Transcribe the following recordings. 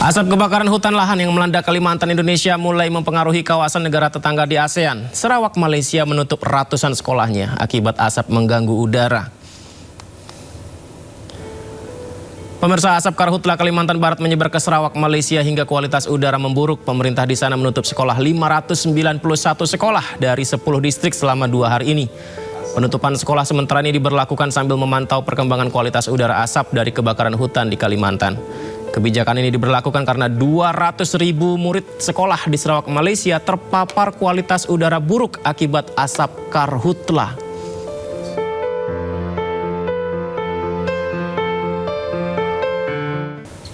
Asap kebakaran hutan lahan yang melanda Kalimantan, Indonesia mulai mempengaruhi kawasan negara tetangga di ASEAN. Sarawak, Malaysia menutup ratusan sekolahnya akibat asap mengganggu udara. Pemirsa, asap karhutla Kalimantan Barat menyebar ke Sarawak, Malaysia hingga kualitas udara memburuk. Pemerintah di sana menutup sekolah 591 sekolah dari 10 distrik selama 2 hari ini. Penutupan sekolah sementara ini diberlakukan sambil memantau perkembangan kualitas udara asap dari kebakaran hutan di Kalimantan. Kebijakan ini diberlakukan karena 200.000 murid sekolah di Sarawak, Malaysia terpapar kualitas udara buruk akibat asap karhutla.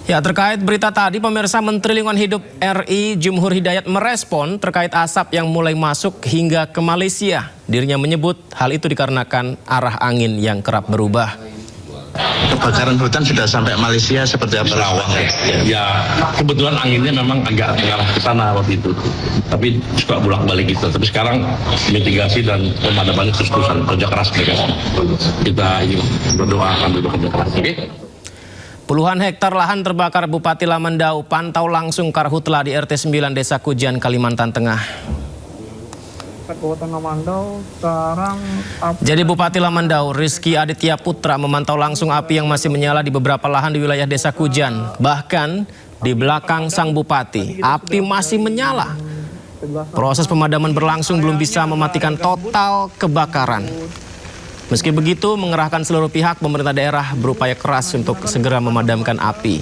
Ya, terkait berita tadi, pemirsa, Menteri Lingkungan Hidup RI Jumhur Hidayat merespon terkait asap yang mulai masuk hingga ke Malaysia. Dirinya menyebut hal itu dikarenakan arah angin yang kerap berubah. Kebakaran hutan sudah sampai Malaysia seperti apa? Sarawak ya, kebetulan anginnya memang agak mengarah ke sana waktu itu, tapi suka bolak-balik gitu. Tapi sekarang mitigasi dan pemadaman terus-terusan, kerja keras mereka. Kita ini berdoa akan kerja keras. Okay? Puluhan hektar lahan terbakar. Bupati Lamandau pantau langsung karhutla di RT 9 Desa Kujan, Kalimantan Tengah. Jadi Bupati Lamandau Rizky Aditya Putra memantau langsung api yang masih menyala di beberapa lahan di wilayah Desa Kujan. Bahkan di belakang sang bupati, api masih menyala. Proses pemadaman berlangsung belum bisa mematikan total kebakaran. Meski begitu, mengerahkan seluruh pihak, pemerintah daerah berupaya keras untuk segera memadamkan api.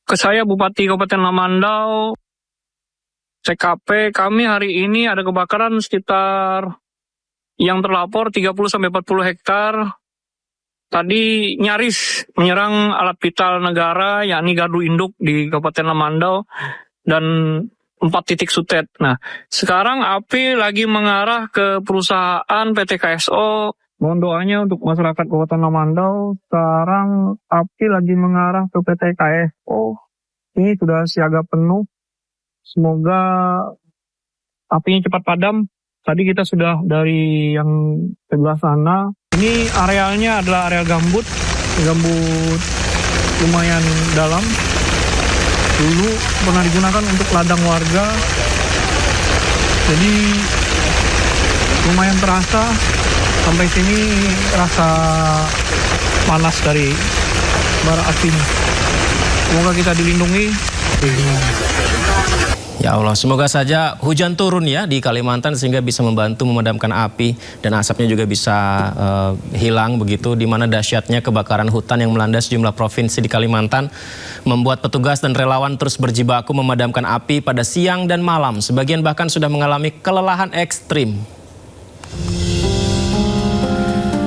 Ke saya Bupati Kabupaten Lamandau, TKP kami hari ini ada kebakaran sekitar yang terlapor 30-40 hektar. Tadi nyaris menyerang alat vital negara yakni gardu induk di Kabupaten Lamandau dan 4 titik sutet. Nah, sekarang api lagi mengarah ke perusahaan PT KSO. Mohon doanya untuk masyarakat Kabupaten Lamandau. Sekarang api lagi mengarah ke PT KSO. Ini sudah siaga penuh. Semoga apinya cepat padam. Tadi kita sudah dari yang sebelah sana. Ini arealnya adalah area gambut lumayan dalam. Dulu pernah digunakan untuk ladang warga. Jadi lumayan terasa. Sampai sini rasa panas dari bara apinya. Semoga kita dilindungi. Ya Allah, semoga saja hujan turun ya di Kalimantan sehingga bisa membantu memadamkan api dan asapnya juga bisa hilang begitu, di mana dahsyatnya kebakaran hutan yang melanda sejumlah provinsi di Kalimantan membuat petugas dan relawan terus berjibaku memadamkan api pada siang dan malam. Sebagian bahkan sudah mengalami kelelahan ekstrim.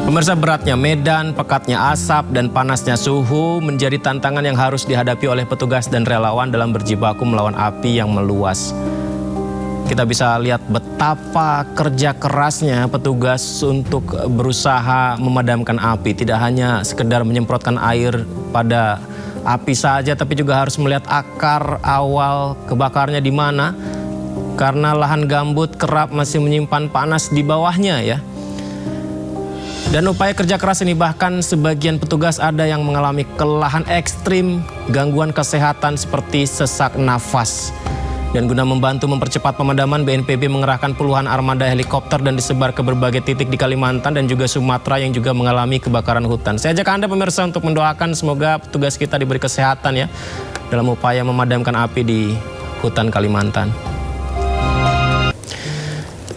Pemirsa, beratnya medan, pekatnya asap, dan panasnya suhu menjadi tantangan yang harus dihadapi oleh petugas dan relawan dalam berjibaku melawan api yang meluas. Kita bisa lihat betapa kerja kerasnya petugas untuk berusaha memadamkan api. Tidak hanya sekedar menyemprotkan air pada api saja, tapi juga harus melihat akar awal kebakarnya di mana. Karena lahan gambut kerap masih menyimpan panas di bawahnya ya. Dan upaya kerja keras ini bahkan sebagian petugas ada yang mengalami kelelahan ekstrim, gangguan kesehatan seperti sesak nafas. Dan guna membantu mempercepat pemadaman, BNPB mengerahkan puluhan armada helikopter dan disebar ke berbagai titik di Kalimantan dan juga Sumatera yang juga mengalami kebakaran hutan. Saya ajak Anda pemirsa untuk mendoakan semoga petugas kita diberi kesehatan ya dalam upaya memadamkan api di hutan Kalimantan.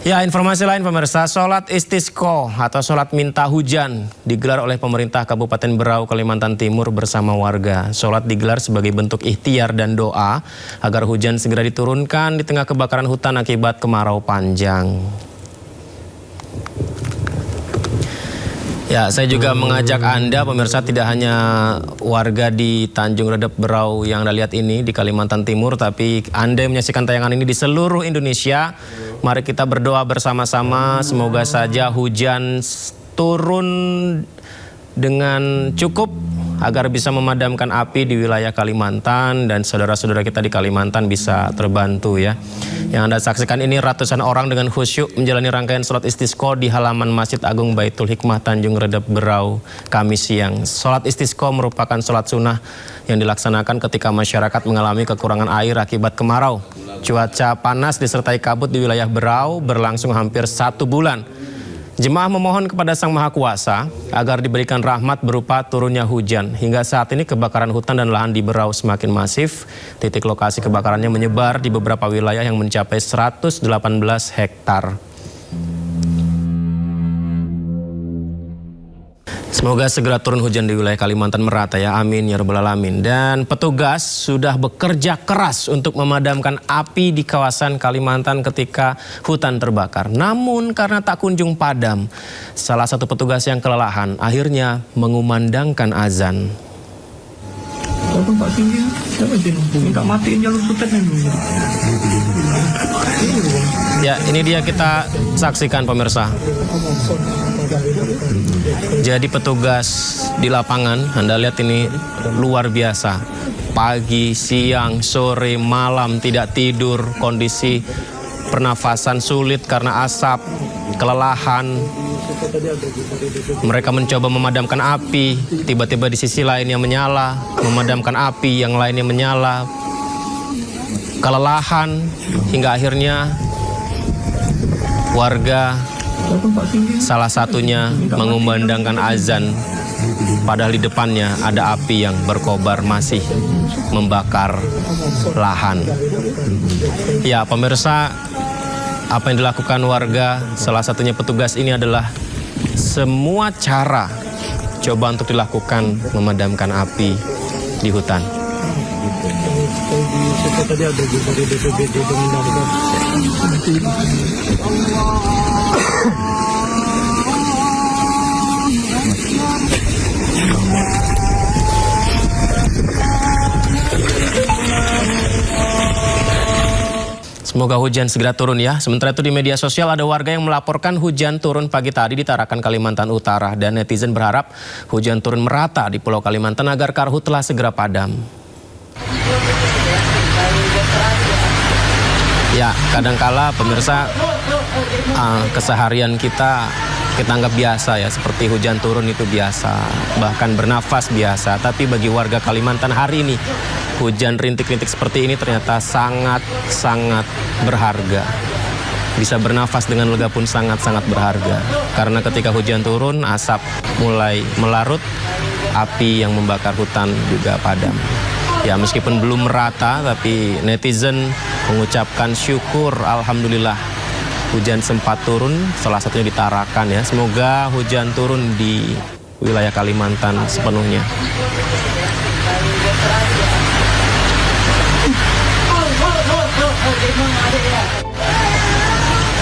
Ya, informasi lain pemirsa, sholat istisqa atau sholat minta hujan digelar oleh pemerintah Kabupaten Berau, Kalimantan Timur bersama warga. Sholat digelar sebagai bentuk ikhtiar dan doa agar hujan segera diturunkan di tengah kebakaran hutan akibat kemarau panjang. Ya, saya juga mengajak Anda pemirsa, tidak hanya warga di Tanjung Redep Berau yang Anda lihat ini di Kalimantan Timur, tapi Anda yang menyaksikan tayangan ini di seluruh Indonesia. Mari kita berdoa bersama-sama, semoga saja hujan turun dengan cukup agar bisa memadamkan api di wilayah Kalimantan dan saudara-saudara kita di Kalimantan bisa terbantu ya. Yang Anda saksikan ini ratusan orang dengan khusyuk menjalani rangkaian sholat istisqa di halaman Masjid Agung Baitul Hikmah Tanjung Redep Berau Kamis siang. Sholat istisqa merupakan sholat sunnah yang dilaksanakan ketika masyarakat mengalami kekurangan air akibat kemarau. Cuaca panas disertai kabut di wilayah Berau berlangsung hampir 1 bulan. Jemaah memohon kepada Sang Maha Kuasa agar diberikan rahmat berupa turunnya hujan. Hingga saat ini kebakaran hutan dan lahan di Berau semakin masif. Titik lokasi kebakarannya menyebar di beberapa wilayah yang mencapai 118 hektar. Semoga segera turun hujan di wilayah Kalimantan merata ya, amin ya rabbal alamin. Dan petugas sudah bekerja keras untuk memadamkan api di kawasan Kalimantan ketika hutan terbakar. Namun karena tak kunjung padam, salah satu petugas yang kelelahan akhirnya mengumandangkan azan. Ya, ini dia kita saksikan pemirsa. Jadi petugas di lapangan, Anda lihat ini luar biasa. Pagi, siang, sore, malam tidak tidur, kondisi pernafasan sulit karena asap, kelelahan. Mereka mencoba memadamkan api, tiba-tiba di sisi lainnya menyala, memadamkan api, yang lainnya menyala. Kelelahan hingga akhirnya warga salah satunya mengumandangkan azan, padahal di depannya ada api yang berkobar masih membakar lahan. Ya pemirsa, apa yang dilakukan warga, salah satunya petugas ini adalah semua cara coba untuk dilakukan memadamkan api di hutan. Semoga hujan segera turun ya. Sementara itu di media sosial ada warga yang melaporkan hujan turun pagi tadi di Tarakan, Kalimantan Utara. Dan netizen berharap hujan turun merata di Pulau Kalimantan agar karhutlah segera padam. Ya, kadangkala pemirsa keseharian kita anggap biasa ya, seperti hujan turun itu biasa, bahkan bernafas biasa. Tapi bagi warga Kalimantan hari ini, hujan rintik-rintik seperti ini ternyata sangat-sangat berharga. Bisa bernafas dengan lega pun sangat-sangat berharga. Karena ketika hujan turun, asap mulai melarut, api yang membakar hutan juga padam. Ya meskipun belum merata, tapi netizen mengucapkan syukur, alhamdulillah hujan sempat turun, salah satunya di Tarakan ya. Semoga hujan turun di wilayah Kalimantan sepenuhnya.